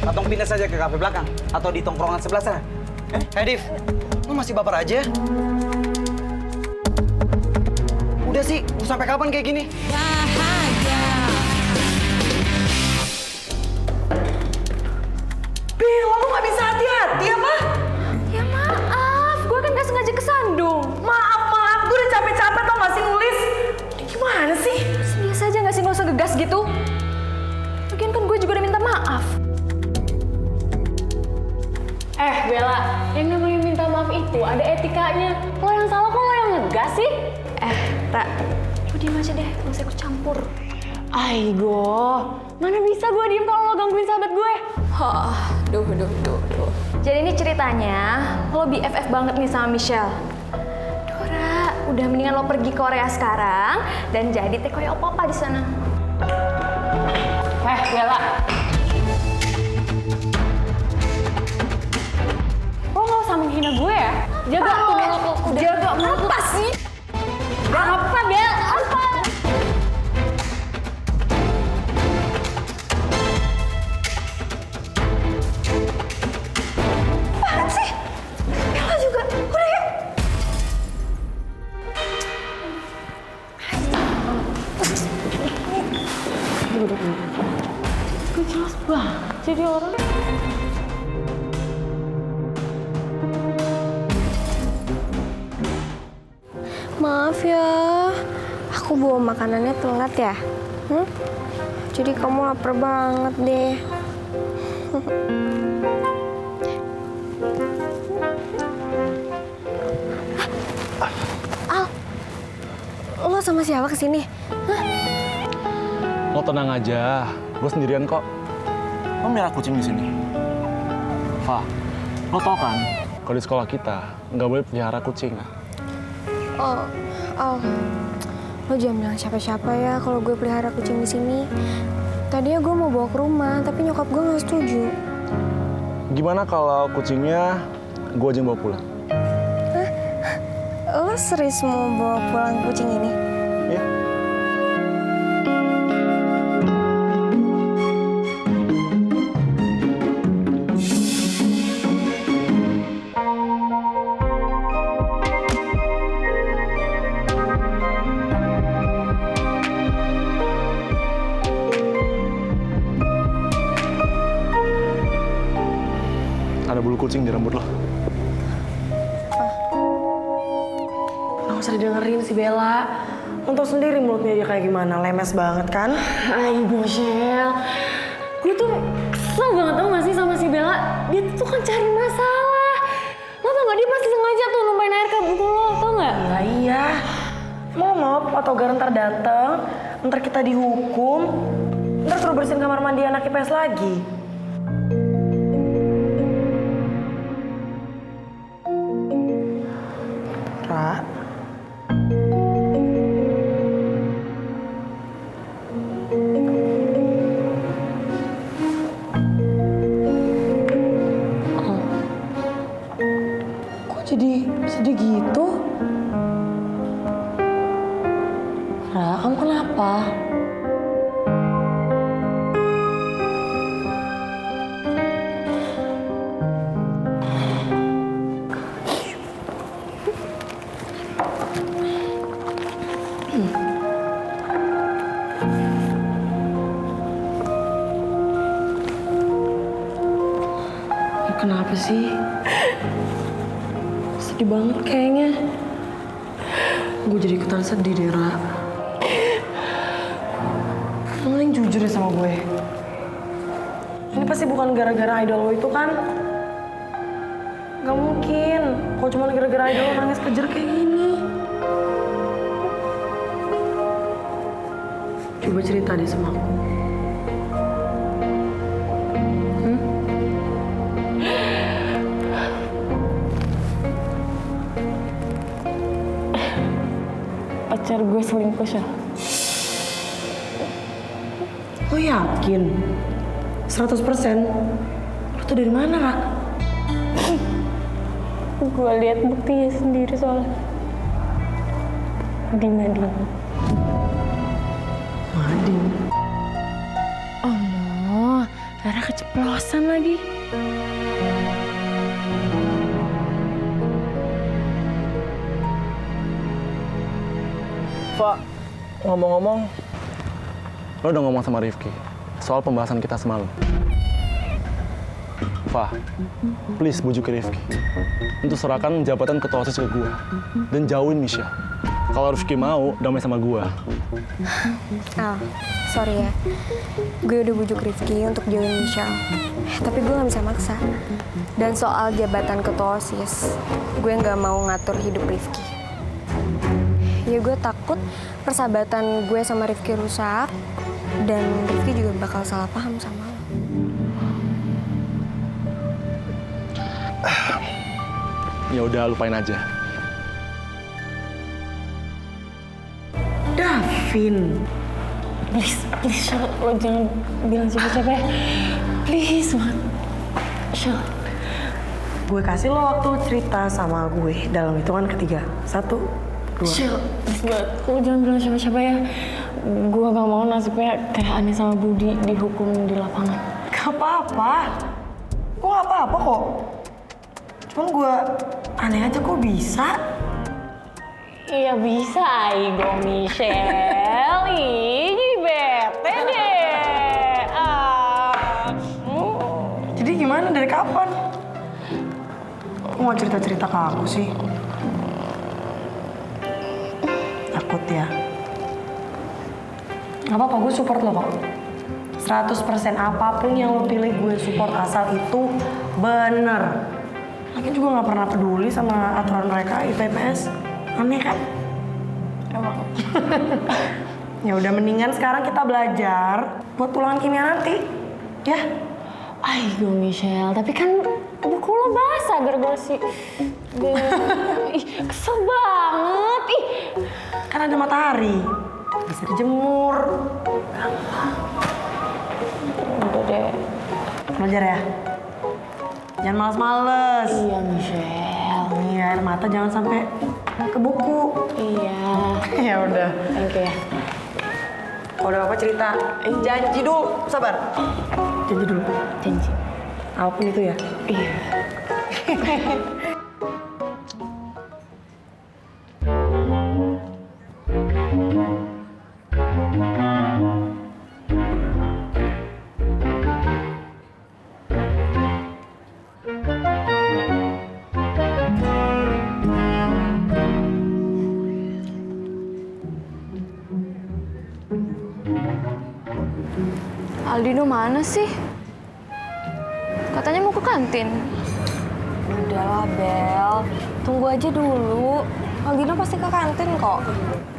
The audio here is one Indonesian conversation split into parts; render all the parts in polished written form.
Katong pindah saja ke kafe belakang atau di tongkrongan sebelah sana. Div, lu masih baper aja? Udah sih, mau sampai kapan kayak gini? Bella, lu gak bisa hati-hati apa? Ya maaf, gue kan gak sengaja kesandung. Maaf, gue udah capek-capek tau gak sih nulis. Ini gimana sih? Biasa aja gak sih, gak usah gegas gitu. Lagian kan gue juga udah minta maaf. Bella, yang namanya minta maaf itu ada etikanya. Lo yang salah kok lo yang ngegas sih? Ra, lu diem aja deh, gak usah ikut campur. Aigo, mana bisa gue diem kalau lo gangguin sahabat gue? Duh. Jadi ini ceritanya, lo BFF banget nih sama Michelle. Dora, udah mendingan lo pergi ke Korea sekarang dan jadi tekoy opa-opa di sana. Bella. Lo gak usah menghina gue ya? Jaga mulut lo, jaga mulut lo. Apa sih? Apa, Bel? Apa? Apaan sih? Bella juga, udah ya. Gue jelas banget jadi orang. Maaf ya, aku bawa makanannya telat ya. Jadi kamu lapar banget deh. Al, lo sama siapa kesini? Lo tenang aja, gue sendirian kok. Lo merah kucing di sini. Fa, lo tau kan, kalau di sekolah kita nggak boleh pelihara kucing. Oh, lo jangan bilang siapa-siapa ya kalau gue pelihara kucing di sini. Tadinya gue mau bawa ke rumah, tapi nyokap gue nggak setuju. Gimana kalau kucingnya gue aja yang bawa pulang? Lo serius mau bawa pulang kucing ini? Iya. Ada bulu kucing di rambut lo. Gak usah didengerin si Bella. Lo tau sendiri mulutnya dia kayak gimana, lemes banget kan? Aigo, Michelle. Gue tuh kesel banget tau gak sih sama si Bella. Dia tuh kan cari masalah. Lo tau gak dia pasti sengaja tuh numpain air ke buku lo, tau gak? Iya. Mau Pak Togar ntar dateng, ntar kita dihukum, ntar suruh bersihin kamar mandi anak IPS lagi. Ra. Kok jadi sedih gitu? Ra, kamu kenapa? Kenapa sih? Sedih banget kayaknya. Gue jadi ikutan sedih deh, Ra. Lo mending jujur ya sama gue. Ini pasti bukan gara-gara idol lo itu kan? Gak mungkin. Kalau cuma gara-gara idol lo nangis kejer kayak gini. Coba cerita deh sama aku. Pacar gue selingkuh, Syah. Lo yakin? 100%? Lo tuh dari mana, Ra? Gue lihat buktinya sendiri soalnya. Di Mading. Mading. Oh no, Rara keceplosan lagi. lagi. Fa, ngomong-ngomong, lo udah ngomong sama Rifki soal pembahasan kita semalam. Fa, please bujuk Rifki untuk serahkan jabatan ketua OSIS ke gue dan jauhin Michelle. Kalau Rifki mau damai sama gue. Al, sorry ya. Gue udah bujuk Rifki untuk jauhin Michelle. Tapi gue gak bisa maksa. Dan soal jabatan ketua OSIS, gue gak mau ngatur hidup Rifki. Ya gue takut persahabatan gue sama Rifki rusak. Dan Rifki juga bakal salah paham sama lo. Ya udah, lupain aja. Davin. Please, Shell, lo jangan bilang siapa-siapa ya. Please banget. Shell. Gue kasih lo waktu cerita sama gue dalam hitungan ketiga. 1, 2. Shell, please banget. Lo jangan bilang siapa-siapa ya. Gue gak mau nasibnya kayak Ani sama Budi dihukum di lapangan. Gak apa-apa. Gue gak apa-apa kok. Cuman gue aneh aja kok bisa. Iya bisa, Aigo Michelle. Ih, jadi bete deh. Jadi gimana, dari kapan? Kok gak cerita-cerita ke aku sih? Takut ya? Gak apa-apa, gue support lo kok. 100% apapun yang lo pilih gue support, asal itu bener. Lagian juga gak pernah peduli sama aturan mereka IPS. Aneh kan? Emang. Ya udah, mendingan sekarang kita belajar buat ulangan kimia nanti. Ya? Aigo Michelle, tapi kan buku lo basah gara-gara si... Ih, kesel banget. Ih. Kan ada matahari. Bisa dijemur. Udah deh. Belajar ya? Jangan males-males. Iya, Michelle. Nih, air mata jangan sampai ke buku. Iya. Ya udah. Thank you ya. Kalau ada apa cerita. Janji dulu, sabar. Janji dulu. Janji. Apapun itu ya. Iya. Aldino mana sih? Katanya mau ke kantin. Udahlah, Bel. Tunggu aja dulu. Aldino pasti ke kantin kok.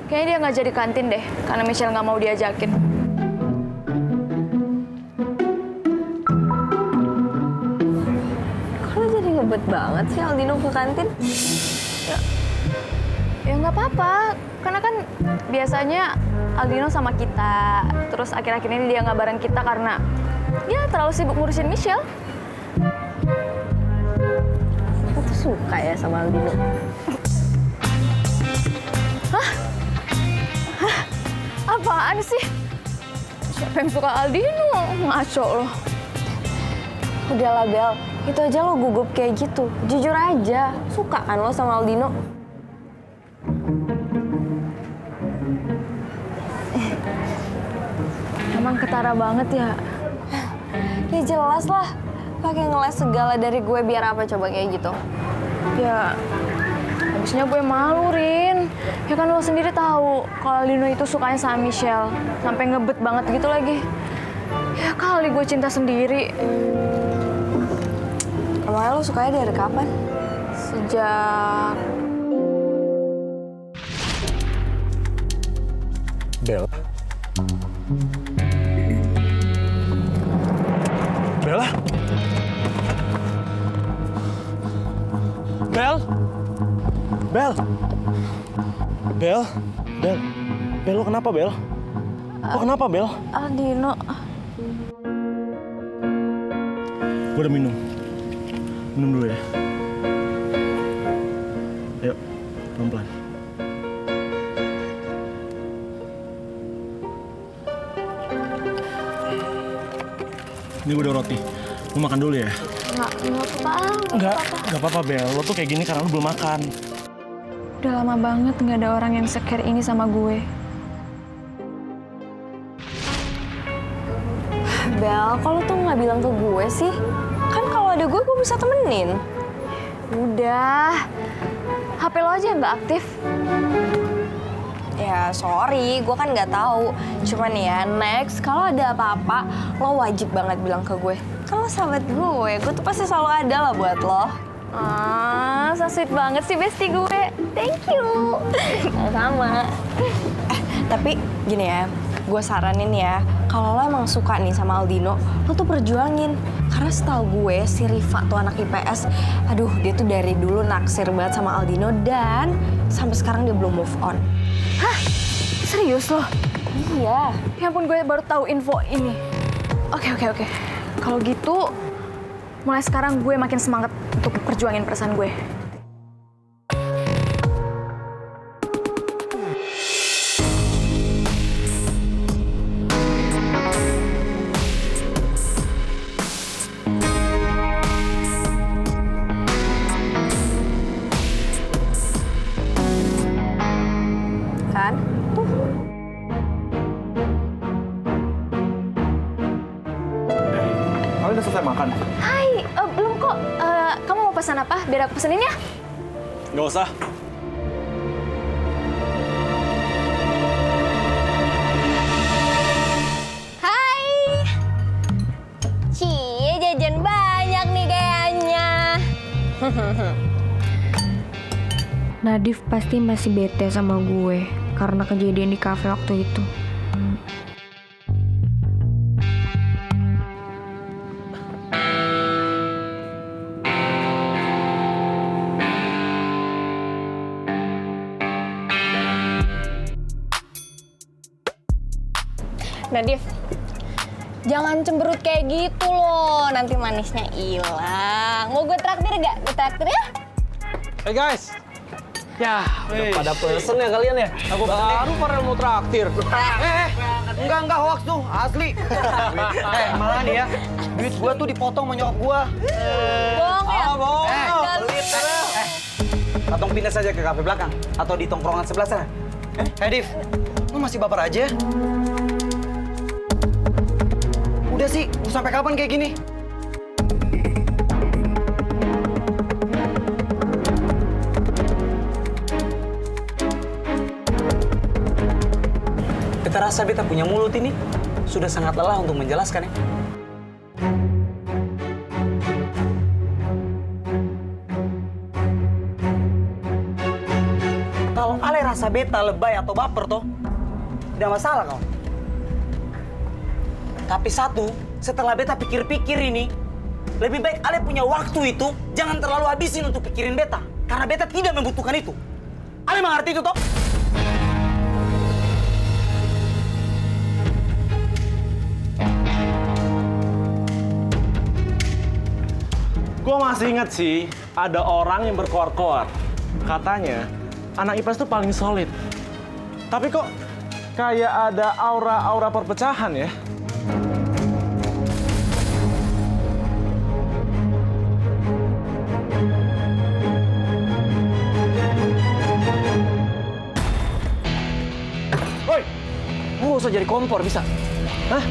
Kayaknya dia nggak jadi kantin deh, karena Michelle nggak mau diajakin. Kok jadi ngebet banget sih Aldino ke kantin? Ya nggak apa-apa, karena kan biasanya Aldino sama kita, terus akhir-akhir ini dia nggak bareng kita karena ya terlalu sibuk ngurusin Michelle. Aku tuh suka ya sama Aldino. Hah? Apaan sih? Siapa yang suka Aldino? Ngaco loh. Udahlah, Bel. Itu aja lo gugup kayak gitu. Jujur aja. Suka kan lo sama Aldino? Emang ketara banget ya? Ya jelas lah. Pakai ngeles segala dari gue biar apa coba kayak gitu? Ya, habisnya gue malu, Rin. Ya kan lo sendiri tahu kalau Aldino itu sukanya sama Michelle. Sampai ngebet banget gitu lagi. Ya kali gue cinta sendiri. Emangnya lo sukanya dari kapan? Sejak... Bella? Bella? Bel? Bel? Bel? Bel? Bel, lo kenapa, Bel? Lo kenapa, Bel? Aldino... Gue udah minum. Minum dulu ya. Ayo, pelan-pelan. Ini gue udah roti. Mau makan dulu ya? Nggak apa-apa. Enggak apa-apa Bel. Lo tuh kayak gini karena lo belum makan. Udah lama banget nggak ada orang yang se-care ini sama gue. Bel, kalau tuh nggak bilang ke gue sih? Kan kalau ada gue bisa temenin. Udah, HP lo aja nggak aktif. Ya sorry, gue kan nggak tahu. Cuman ya next kalau ada apa-apa, lo wajib banget bilang ke gue. Kan lo sahabat gue tuh pasti selalu ada lah buat lo. Ah, so sweet banget sih bestie gue. Thank you. Sama. Tapi gini ya, gue saranin ya, kalau lo emang suka nih sama Aldino, lo tuh perjuangin. Karena setahu gue si Riva tuh anak IPS, aduh dia tuh dari dulu naksir banget sama Aldino dan sampai sekarang dia belum move on. Hah? Serius lo? Iya. Ya ampun, gue baru tahu info ini. Oke. Kalau gitu, mulai sekarang gue makin semangat untuk perjuangin perasaan gue. Kan? Kalian udah selesai makan? Hai, belum kok. Kamu mau pesan apa? Biar aku pesenin ya. Nggak usah. Hai. Cie, jajan banyak nih kayaknya. Nadif pasti masih bete sama gue karena kejadian di kafe waktu itu. Nadif, jangan cemberut kayak gitu loh, nanti manisnya hilang. Mau gue traktir gak? Gue traktir ya? Hey guys. Ya, udah pada pesen ya kalian ya? Aku baru pada mau traktir. Enggak hoax tuh, asli. Malah nih ya, duit gua tuh dipotong sama nyokap gua. Bohong ya? Bohong. Pelit. Atau pindah saja ke kafe belakang atau di tongkrongan sebelah sana. Div, lu masih baper aja? Udah sih, mau sampai kapan kayak gini? Beta rasa beta punya mulut ini sudah sangat lelah untuk menjelaskan ya. Kalau ale rasa beta lebay atau baper toh, tidak masalah kau. Tapi satu, setelah beta pikir-pikir ini, lebih baik ale punya waktu itu jangan terlalu habisin untuk pikirin beta. Karena beta tidak membutuhkan itu. Ale mengerti itu toh? Gue masih inget sih, ada orang yang berkoar-koar. Katanya, anak IPS tuh paling solid. Tapi kok kayak ada aura-aura perpecahan ya? Woi, lu gak usah jadi kompor bisa? Hah?